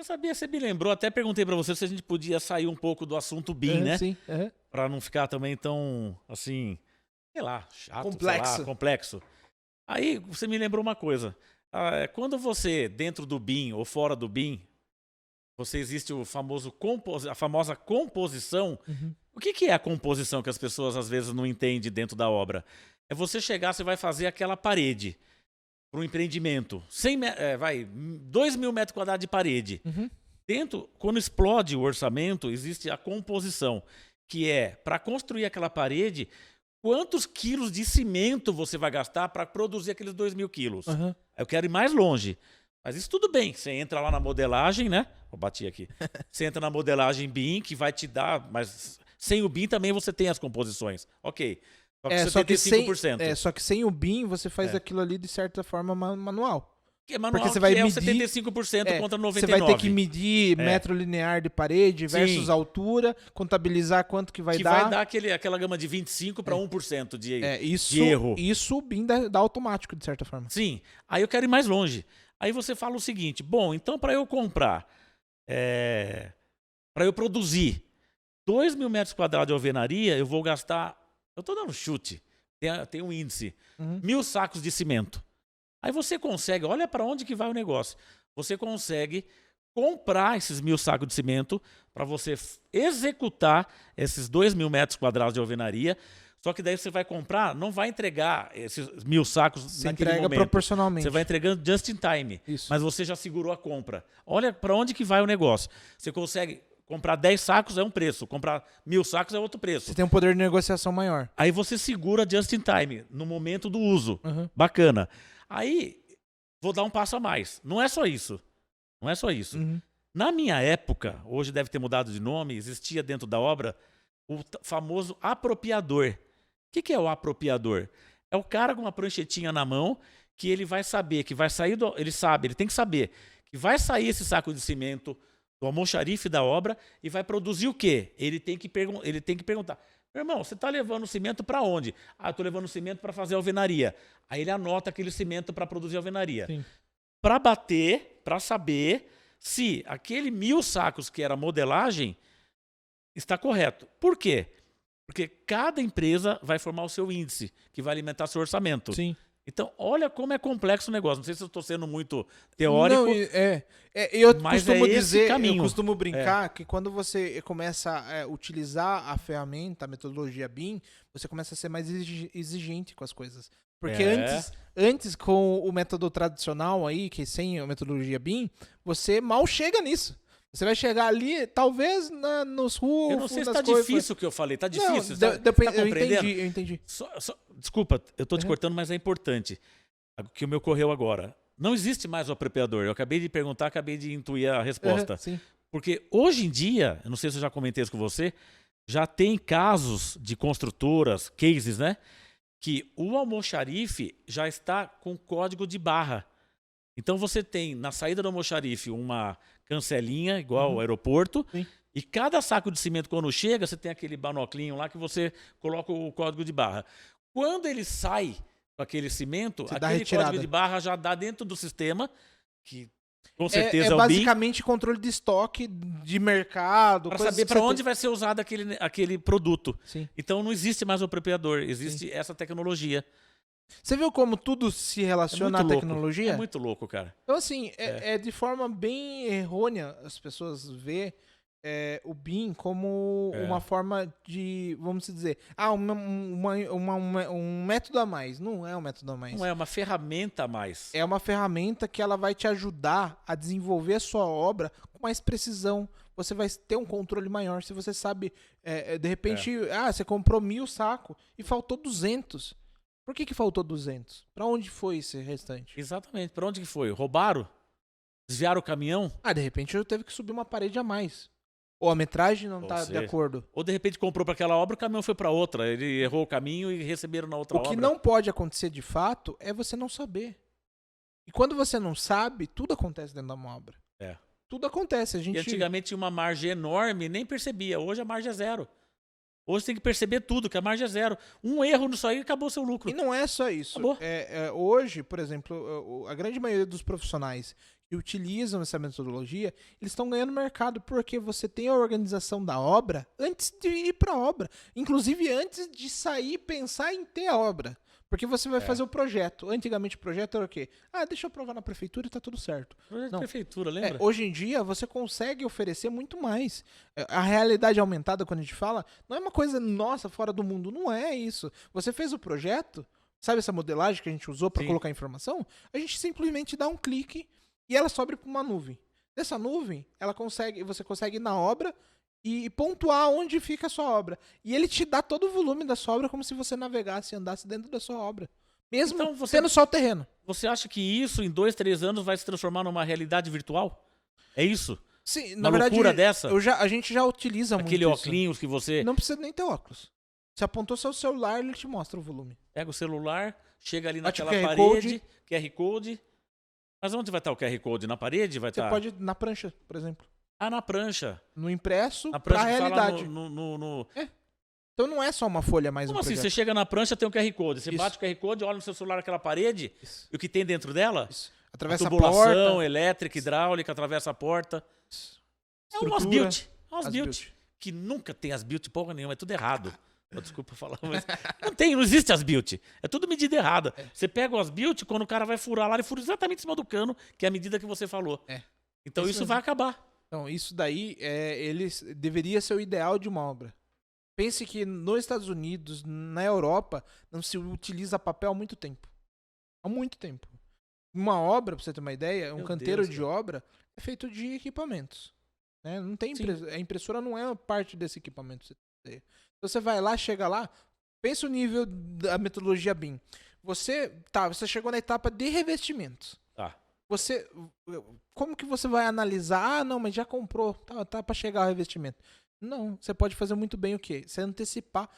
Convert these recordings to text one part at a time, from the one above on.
sabia, você me lembrou, até perguntei para você se a gente podia sair um pouco do assunto BIM, né? Sim. Para não ficar também tão, assim, sei lá, chato, Complexo. sei lá, complexo. Aí você me lembrou uma coisa. Quando você, dentro do BIM ou fora do BIM, você existe a famosa composição. Uhum. O que é a composição que as pessoas às vezes não entendem dentro da obra? É você chegar, você vai fazer aquela parede para um empreendimento. 2.000 metros quadrados de parede. Uhum. Dentro, quando explode o orçamento, existe a composição, que é, para construir aquela parede, quantos quilos de cimento você vai gastar para produzir aqueles 2.000 quilos? Uhum. Eu quero ir mais longe. Mas isso tudo bem, você entra lá na modelagem, né? Eu bati aqui. Você entra na modelagem BIM, que vai te dar, mas sem o BIM também você tem as composições. Ok. Só que 75%. Só que sem o BIM você faz aquilo ali de certa forma manual. Que é manual, porque você vai que medir, é o 75% contra 99%. Você vai ter que medir metro linear de parede versus altura, contabilizar quanto que vai dar. Que vai dar aquela gama de 25% para 1% de erro. Isso o BIM dá automático, de certa forma. Sim. Aí eu quero ir mais longe. Aí você fala o seguinte, bom, então para eu comprar, para eu produzir 2.000 metros quadrados de alvenaria, eu vou gastar, eu estou dando chute, tem um índice, 1.000 sacos de cimento. Aí você consegue, olha para onde que vai o negócio, você consegue comprar esses 1.000 sacos de cimento para você executar esses 2.000 metros quadrados de alvenaria. Só que daí você vai comprar, não vai entregar esses 1.000 sacos você naquele entrega momento. Proporcionalmente. Você vai entregando just in time. Isso. Mas você já segurou a compra. Olha para onde que vai o negócio. Você consegue comprar 10 sacos é um preço, comprar 1.000 sacos é outro preço. Você tem um poder de negociação maior. Aí você segura just in time, no momento do uso. Uhum. Bacana. Aí, vou dar um passo a mais. Não é só isso. Não é só isso. Uhum. Na minha época, hoje deve ter mudado de nome, existia dentro da obra o famoso apropriador. O que é o apropriador? É o cara com uma pranchetinha na mão que ele vai saber que vai sair ele tem que saber que vai sair esse saco de cimento do almoxarife da obra e vai produzir o quê? Ele tem que perguntar: meu irmão, você está levando o cimento para onde? Ah, eu estou levando o cimento para fazer alvenaria. Aí ele anota aquele cimento para produzir alvenaria. Para bater, para saber se aquele 1.000 sacos que era modelagem está correto. Por quê? Porque cada empresa vai formar o seu índice, que vai alimentar seu orçamento. Sim. Então, olha como é complexo o negócio. Não sei se eu estou sendo muito teórico. Não, eu costumo brincar que quando você começa a utilizar a ferramenta, a metodologia BIM, você começa a ser mais exigente com as coisas. Porque antes, com o método tradicional aí, que sem a metodologia BIM, você mal chega nisso. Você vai chegar ali, talvez, nos rufos. Eu não sei se está difícil o que eu falei. Está difícil? Não, tá compreendendo? Eu entendi. Desculpa, eu estou te cortando, mas é importante. O que me ocorreu agora. Não existe mais o apropriador. Eu acabei de perguntar, acabei de intuir a resposta. Sim. Porque hoje em dia, eu não sei se eu já comentei isso com você, já tem casos de construtoras, cases, né? Que o almoxarife já está com código de barra. Então você tem na saída do almoxarife uma cancelinha, igual ao aeroporto, e cada saco de cimento, quando chega, você tem aquele banoclinho lá que você coloca o código de barra. Quando ele sai com aquele cimento, aquele código de barra já dá dentro do sistema, que com certeza é o BIM. Basicamente controle de estoque, de mercado. Para saber para onde vai ser usado aquele produto. Sim. Então não existe mais o apropriador, existe essa tecnologia. Você viu como tudo se relaciona à tecnologia? É muito louco, cara. Então, assim, de forma bem errônea as pessoas vê o BIM como uma forma de, vamos dizer, um método a mais. Não é um método a mais. Não é uma ferramenta a mais. É uma ferramenta que ela vai te ajudar a desenvolver a sua obra com mais precisão. Você vai ter um controle maior. Se você sabe, de repente, você comprou 1.000 sacos e faltou 200. Por que faltou 200? Para onde foi esse restante? Exatamente. Para onde que foi? Roubaram? Desviaram o caminhão? De repente eu teve que subir uma parede a mais. Ou a metragem não está de acordo. Ou de repente comprou para aquela obra, o caminhão foi para outra. Ele errou o caminho e receberam na outra obra. O que não pode acontecer de fato é você não saber. E quando você não sabe, tudo acontece dentro da uma obra. Tudo acontece. E antigamente tinha uma margem enorme, nem percebia. Hoje a margem é zero. Hoje você tem que perceber tudo, que a margem é zero. Um erro nisso aí acabou seu lucro. E não é só isso. Hoje, por exemplo, a grande maioria dos profissionais que utilizam essa metodologia, eles estão ganhando mercado porque você tem a organização da obra antes de ir para a obra. Inclusive antes de sair pensar em ter a obra. Porque você vai fazer o projeto. Antigamente o projeto era o quê? Deixa eu aprovar na prefeitura e tá tudo certo. Projeto de prefeitura, lembra? Hoje em dia você consegue oferecer muito mais. A realidade aumentada, quando a gente fala, não é uma coisa nossa, fora do mundo. Não é isso. Você fez o projeto, sabe essa modelagem que a gente usou para colocar informação? A gente simplesmente dá um clique e ela sobe para uma nuvem. Dessa nuvem, você consegue ir na obra e pontuar onde fica a sua obra. E ele te dá todo o volume da sua obra como se você navegasse e andasse dentro da sua obra. Mesmo então, tendo só o terreno. Você acha que isso, em 2, 3 anos, vai se transformar numa realidade virtual? É isso? Sim, Uma na verdade, loucura dessa? a gente já utiliza Aquele muito isso. óculos que você... Não precisa nem ter óculos. Você apontou seu celular, ele te mostra o volume. Pega o celular, chega ali naquela QR parede, QR Code. Mas onde vai estar o QR Code? Na parede? Você pode ir na prancha, por exemplo. Na prancha. No impresso, Na prancha pra que realidade. fala Então não é só uma folha mais Como um assim? projeto. Você chega na prancha, tem um QR Code. Você Isso. bate o QR Code, olha no seu celular aquela parede e o que tem dentro dela? Isso. Atravessa a tubulação, porta. elétrica, hidráulica, atravessa a porta. É umas Estrutura, build. Umas as build. build. Que nunca tem as build porra nenhuma, é tudo errado. Desculpa falar, mas não existe as build. É tudo medida errada. Você pega as build, quando o cara vai furar lá, ele fura exatamente em cima do cano, que é a medida que você falou. Então isso vai acabar. Então, isso daí deveria ser o ideal de uma obra. Pense que nos Estados Unidos, na Europa, não se utiliza papel há muito tempo. Há muito tempo. Uma obra, pra você ter uma ideia, um canteiro de obra é feito de equipamentos. Né? Não tem a impressora não é parte desse equipamento. Então você vai lá, chega lá, pensa o nível da metodologia BIM. Você chegou na etapa de revestimentos. Como que você vai analisar? Não, mas já comprou, tá para chegar o revestimento. Não, você pode fazer muito bem o quê? Você antecipar,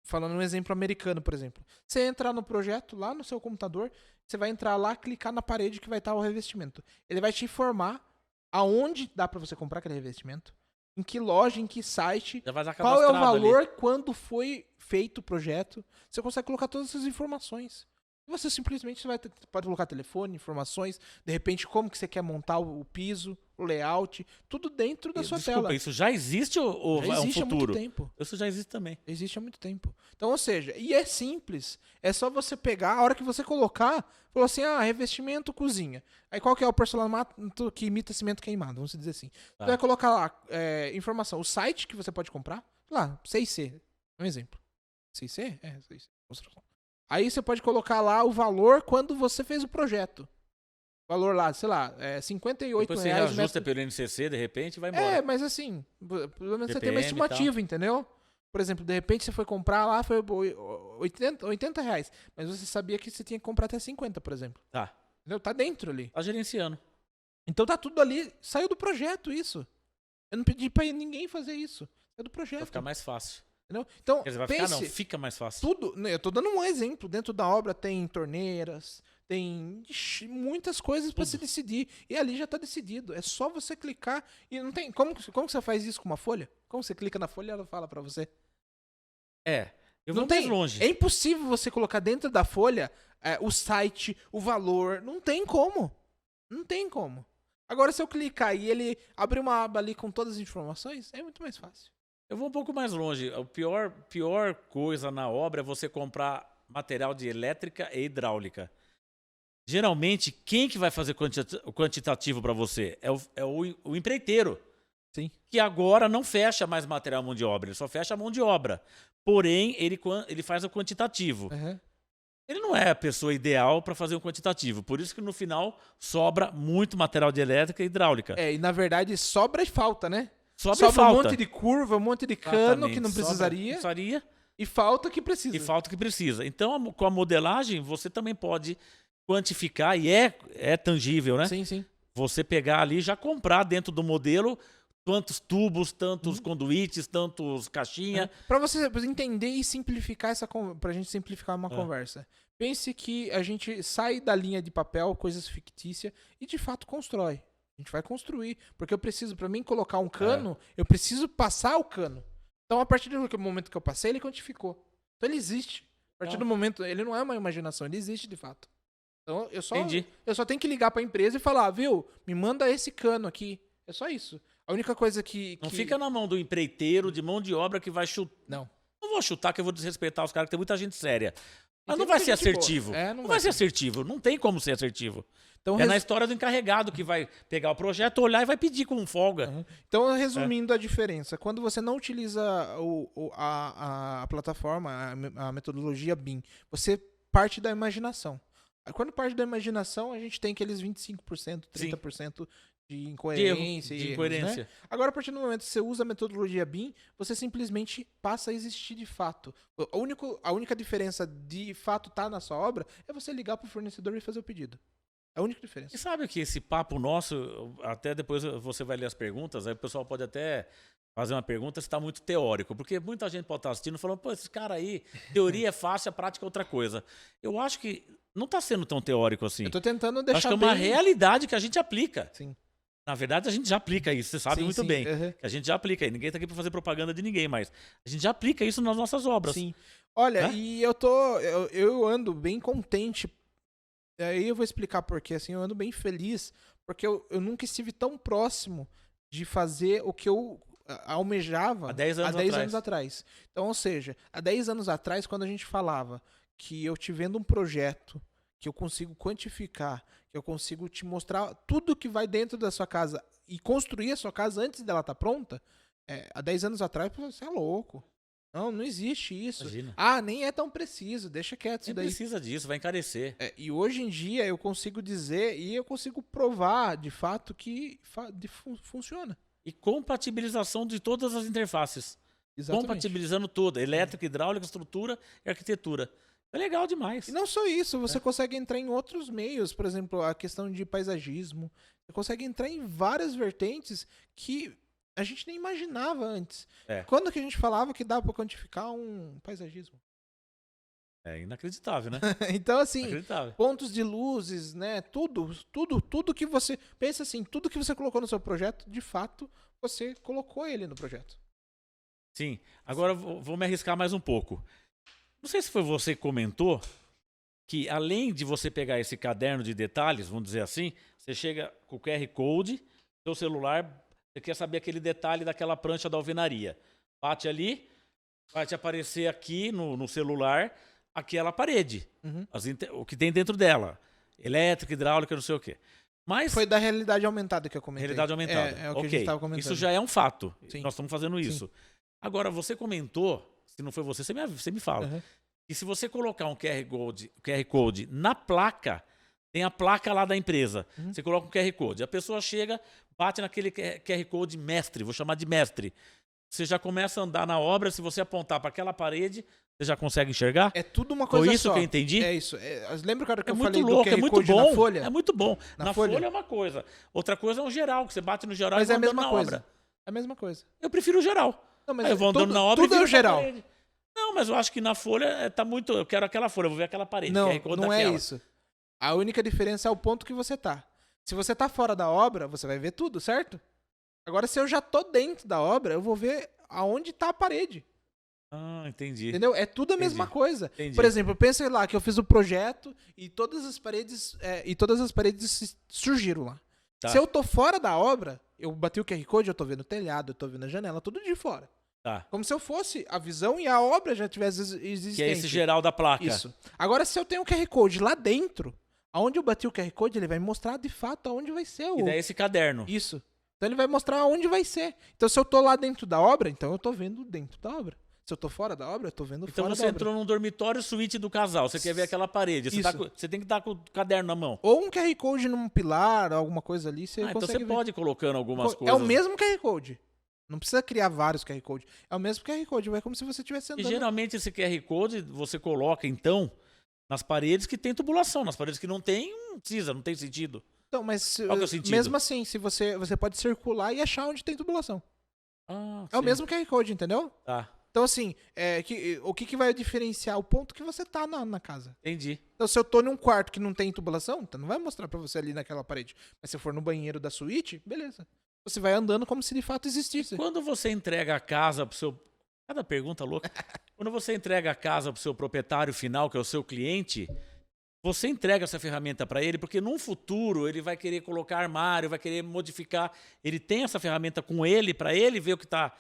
falando um exemplo americano, por exemplo. Você entrar no projeto lá no seu computador, você vai entrar lá, clicar na parede que vai estar o revestimento. Ele vai te informar aonde dá para você comprar aquele revestimento, em que loja, em que site, qual é o valor, quando foi feito o projeto. Você consegue colocar todas essas informações. Você simplesmente pode colocar telefone, informações, de repente como que você quer montar o piso, o layout, tudo dentro da sua tela. Isso já existe ou já existe é um futuro? Há muito tempo. Isso já existe também. Existe há muito tempo. Então, ou seja, e é simples. É só você pegar, a hora que você colocar, falou assim, revestimento, cozinha. Aí qual que é o porcelanato que imita cimento queimado, vamos dizer assim. Você vai colocar lá, informação, o site que você pode comprar, lá, 6C, um exemplo. 6C? 6C, construção. Aí você pode colocar lá o valor quando você fez o projeto. O valor lá, sei lá, R$58. Depois você ajusta pelo NCC, de repente, e vai embora. Mas assim, pelo menos você tem uma estimativa, entendeu? Por exemplo, de repente você foi comprar lá, foi R$80. Mas você sabia que você tinha que comprar até 50, por exemplo. Tá. Entendeu? Tá dentro ali. Tá gerenciando. Então tá tudo ali. Saiu do projeto isso. Eu não pedi pra ninguém fazer isso. Saiu do projeto. Vai ficar mais fácil. Entendeu? Então, quer dizer, fica mais fácil. Tudo, eu tô dando um exemplo. Dentro da obra tem torneiras, tem muitas coisas para se decidir. E ali já tá decidido. É só você clicar e não tem. Como você faz isso com uma folha? Como você clica na folha e ela fala para você? Eu vou mais longe. É impossível você colocar dentro da folha o site, o valor. Não tem como. Não tem como. Agora, se eu clicar e ele abrir uma aba ali com todas as informações, é muito mais fácil. Eu vou um pouco mais longe. A pior coisa na obra é você comprar material de elétrica e hidráulica. Geralmente, quem que vai fazer o quantitativo para você? É o empreiteiro. Sim. Que agora não fecha mais material mão de obra, ele só fecha a mão de obra. Porém, ele faz o quantitativo. Uhum. Ele não é a pessoa ideal para fazer um quantitativo. Por isso que no final sobra muito material de elétrica e hidráulica. E na verdade sobra e falta, né? Sobra um monte de curva, um monte de cano que não precisaria. E falta que precisa. Então, com a modelagem, você também pode quantificar, e é tangível, né? Sim, sim. Você pegar ali e já comprar dentro do modelo quantos tubos, tantos conduítes, tantos caixinha. Para você entender e simplificar pra gente simplificar uma conversa. Pense que a gente sai da linha de papel, coisas fictícias, e de fato constrói. A gente vai construir, porque eu preciso, para mim colocar um cano, eu preciso passar o cano. Então, a partir do momento que eu passei, ele quantificou. Então, ele existe. A partir do momento, ele não é uma imaginação, ele existe de fato. Então, Entendi. eu só tenho que ligar pra empresa e falar, viu, me manda esse cano aqui. É só isso. A única coisa que... Não fica na mão do empreiteiro, de mão de obra que vai chutar. Não. Não vou chutar que eu vou desrespeitar os caras, que tem muita gente séria. Mas tem não vai muita ser gente boa. assertivo. Não vai ser assertivo. Não tem como ser assertivo. Então, É na história do encarregado que vai pegar o projeto, olhar e vai pedir com folga. Uhum. Então, resumindo a diferença, quando você não utiliza a plataforma, a metodologia BIM, você parte da imaginação. Quando parte da imaginação, a gente tem aqueles 25%, 30% de incoerência. De incoerência. Né? Agora, a partir do momento que você usa a metodologia BIM, você simplesmente passa a existir de fato. A única diferença de fato estar na sua obra é você ligar para o fornecedor e fazer o pedido. É a única diferença. E sabe que esse papo nosso, até depois você vai ler as perguntas, aí o pessoal pode até fazer uma pergunta se está muito teórico, porque muita gente pode estar assistindo falando, pô, esse cara aí, teoria é fácil, a prática é outra coisa. Eu acho que não está sendo tão teórico assim. Eu tô tentando deixar acho que é uma realidade que a gente aplica. Sim. Na verdade, a gente já aplica isso, você sabe muito bem. Uhum. Que a gente já aplica aí. Ninguém está aqui para fazer propaganda de ninguém, mas a gente já aplica isso nas nossas obras. Sim. Olha, e eu ando bem contente. Aí eu vou explicar porque, assim, eu ando bem feliz, porque eu nunca estive tão próximo de fazer o que eu almejava há 10 anos atrás. Então, ou seja, há 10 anos atrás, quando a gente falava que eu te vendo um projeto, que eu consigo quantificar, que eu consigo te mostrar tudo que vai dentro da sua casa e construir a sua casa antes dela estar pronta, há 10 anos atrás, você é louco. Não existe isso. Imagina. Nem é tão preciso, deixa quieto isso daí. Nem precisa disso, vai encarecer. E hoje em dia eu consigo dizer e eu consigo provar de fato que funciona. E compatibilização de todas as interfaces. Exatamente. Compatibilizando tudo. Elétrica, hidráulica, estrutura e arquitetura. É legal demais. E não só isso, você consegue entrar em outros meios, por exemplo, a questão de paisagismo. Você consegue entrar em várias vertentes que a gente nem imaginava antes. Quando que a gente falava que dá para quantificar um paisagismo? É inacreditável, né? Então, assim, pontos de luzes, né? Tudo que você... Pensa assim, tudo que você colocou no seu projeto, de fato, você colocou ele no projeto. Sim. Agora vou me arriscar mais um pouco. Não sei se foi você que comentou que, além de você pegar esse caderno de detalhes, vamos dizer assim, você chega com o QR Code, seu celular, você quer saber aquele detalhe daquela prancha da alvenaria. Bate ali, vai te aparecer aqui no celular aquela parede, o que tem dentro dela. Elétrica, hidráulica, não sei o quê. Mas foi da realidade aumentada que eu comentei. Realidade aumentada. É o que a gente estava comentando. Isso já é um fato. Sim. Nós estamos fazendo isso. Sim. Agora, você comentou, se não foi você me fala. E se você colocar um QR Code na placa, tem a placa lá da empresa. Você coloca um QR Code. A pessoa chega, bate naquele QR Code mestre, vou chamar de mestre. Você já começa a andar na obra, se você apontar para aquela parede, você já consegue enxergar? É tudo uma coisa só. Foi isso que eu entendi? É isso. Lembra, cara, que eu muito falei louco, do QR Code na folha? É muito bom. Na folha é uma coisa. Outra coisa é um geral, que você bate no geral mas e vai é a mesma andando coisa. na obra. É a mesma coisa. Eu prefiro o geral. Não, mas aí eu vou andando na obra tudo e é o geral. Não, mas eu acho que na folha tá muito... Eu quero aquela folha, eu vou ver aquela parede. Não, QR Code não daquela. É isso. A única diferença é o ponto que você tá. Se você tá fora da obra, você vai ver tudo, certo? Agora, se eu já tô dentro da obra, eu vou ver aonde tá a parede. Ah, entendi. Entendeu? É tudo a mesma coisa. Entendi. Por exemplo, pensa lá que eu fiz o projeto e todas as paredes surgiram lá. Tá. Se eu tô fora da obra, eu bati o QR Code, eu tô vendo o telhado, eu tô vendo a janela, tudo de fora. Tá. Como se eu fosse a visão e a obra já tivesse existente. Que é esse geral da placa. Isso. Agora, se eu tenho um QR Code lá dentro, aonde eu bati o QR Code, ele vai mostrar de fato aonde vai ser o... E daí esse caderno. Isso. Então ele vai mostrar aonde vai ser. Então se eu tô lá dentro da obra, então eu tô vendo dentro da obra. Se eu tô fora da obra, eu tô vendo fora da obra. Então você entrou num dormitório suíte do casal, você quer ver aquela parede, você tem que estar com o caderno na mão. Ou um QR Code num pilar, alguma coisa ali, você consegue então você pode ir colocando algumas coisas. É o mesmo QR Code. Não precisa criar vários QR Code. É o mesmo QR Code, é como se você estivesse andando. E geralmente esse QR Code você coloca, então, nas paredes que tem tubulação. Nas paredes que não tem, não precisa, não tem sentido. Então, mas qual que é o sentido? Mesmo assim, se você pode circular e achar onde tem tubulação. É o mesmo QR Code, entendeu? Tá. Então, assim, o que vai diferenciar o ponto que você tá na casa? Entendi. Então, se eu tô num quarto que não tem tubulação, então não vai mostrar pra você ali naquela parede. Mas se eu for no banheiro da suíte, beleza. Você vai andando como se de fato existisse. Quando você entrega a casa pro seu... Cada pergunta louca. Quando você entrega a casa pro seu proprietário final, que é o seu cliente, você entrega essa ferramenta para ele, porque num futuro ele vai querer colocar armário, vai querer modificar. Ele tem essa ferramenta com ele, para ele ver o que está,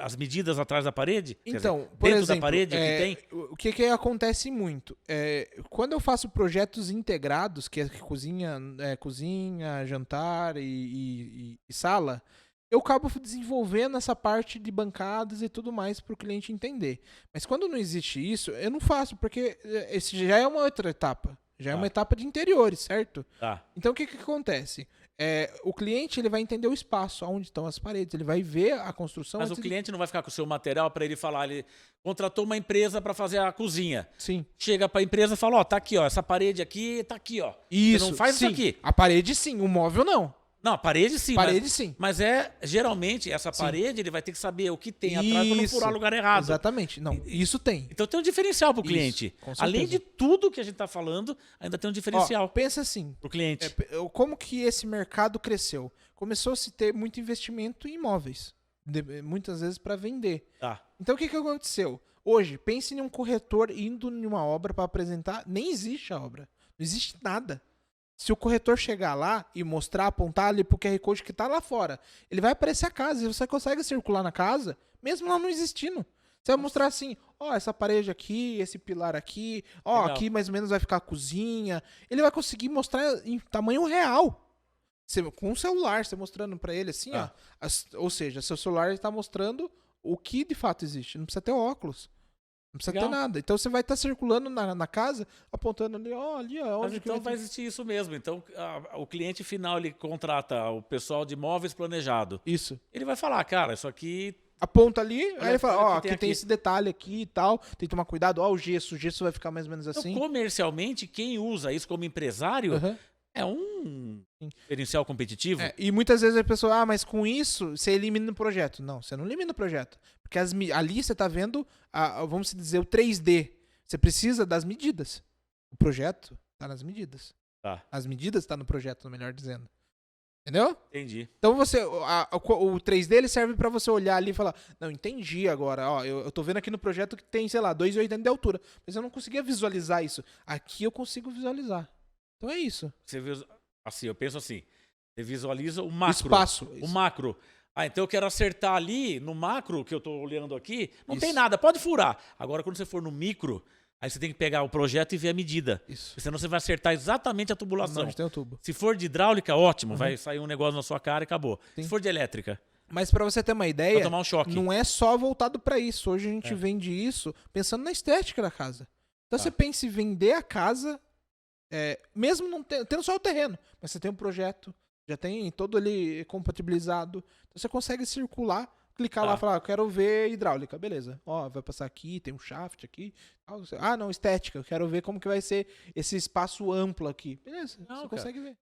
as medidas atrás da parede? Então, dizer, por dentro exemplo, da parede, o que tem? o que acontece muito? Quando eu faço projetos integrados, que é cozinha, jantar e sala, eu acabo desenvolvendo essa parte de bancadas e tudo mais para o cliente entender. Mas quando não existe isso, eu não faço, porque esse já é uma outra etapa. Já é uma etapa de interiores, certo? Tá. Então o que acontece? O cliente ele vai entender o espaço, onde estão as paredes, ele vai ver a construção. Mas o cliente não vai ficar com o seu material para ele falar, ele contratou uma empresa para fazer a cozinha. Sim. Chega para a empresa e fala, ó, tá aqui, ó, essa parede aqui, tá aqui, ó. Isso. Você não faz sim. isso aqui. A parede sim, o móvel não. Não, a parede sim. Sim. Mas geralmente, essa parede, ele vai ter que saber o que tem atrás para não furar o lugar errado. Exatamente. Não, isso tem. Então tem um diferencial para o cliente. Além de tudo que a gente está falando, ainda tem um diferencial. Pensa assim. Para o cliente. Como que esse mercado cresceu? Começou a se ter muito investimento em imóveis. Muitas vezes para vender. Tá. Então o que aconteceu? Hoje, pense em um corretor indo em uma obra para apresentar. Nem existe a obra. Não existe nada. Se o corretor chegar lá e mostrar, apontar ali pro QR Code que tá lá fora, ele vai aparecer a casa e você consegue circular na casa, mesmo lá não existindo. Você vai mostrar assim, ó, essa parede aqui, esse pilar aqui, ó, aqui mais ou menos vai ficar a cozinha. Ele vai conseguir mostrar em tamanho real. Com um celular, você mostrando pra ele assim, ó. Ou seja, seu celular está mostrando o que de fato existe. Não precisa ter óculos. Não precisa ter nada. Então você vai estar circulando na casa, apontando ali, ó, ali, ó. Mas então vai existir isso mesmo. Então o cliente final, ele contrata o pessoal de imóveis planejado. Isso. Ele vai falar, cara, isso aqui... Aponta ali, aí ele fala, ó, aqui tem esse detalhe aqui e tal, tem que tomar cuidado, ó, o gesso vai ficar mais ou menos assim. Então, comercialmente, quem usa isso como empresário é um diferencial competitivo. E muitas vezes a pessoa, mas com isso você elimina o projeto. Não, você não elimina o projeto. Porque ali você está vendo, vamos dizer, o 3D. Você precisa das medidas. O projeto está nas medidas. Tá. As medidas estão no projeto, melhor dizendo. Entendeu? Entendi. Então o 3D ele serve para você olhar ali e falar, não, entendi agora. Ó, eu tô vendo aqui no projeto que tem, sei lá, 2,80 de altura. Mas eu não conseguia visualizar isso. Aqui eu consigo visualizar. Então é isso. Assim, eu penso assim, você visualiza o macro. Espaço. O macro. Então eu quero acertar ali, no macro, que eu tô olhando aqui, não tem nada, pode furar. Agora, quando você for no micro, aí você tem que pegar o projeto e ver a medida. Isso. Senão você vai acertar exatamente a tubulação. Não, tem o tubo. Se for de hidráulica, ótimo, vai sair um negócio na sua cara e acabou. Sim. Se for de elétrica, mas para você ter uma ideia, vai tomar um choque. Não é só voltado para isso. Hoje a gente vende isso pensando na estética da casa. Então você pensa em vender a casa, mesmo não tendo só o terreno, mas você tem um projeto, já tem todo ali compatibilizado. Então você consegue circular, clicar lá e falar, eu quero ver hidráulica. Beleza. Ó, vai passar aqui, tem um shaft aqui. Ah, não, estética. Eu quero ver como que vai ser esse espaço amplo aqui. Beleza, você consegue ver.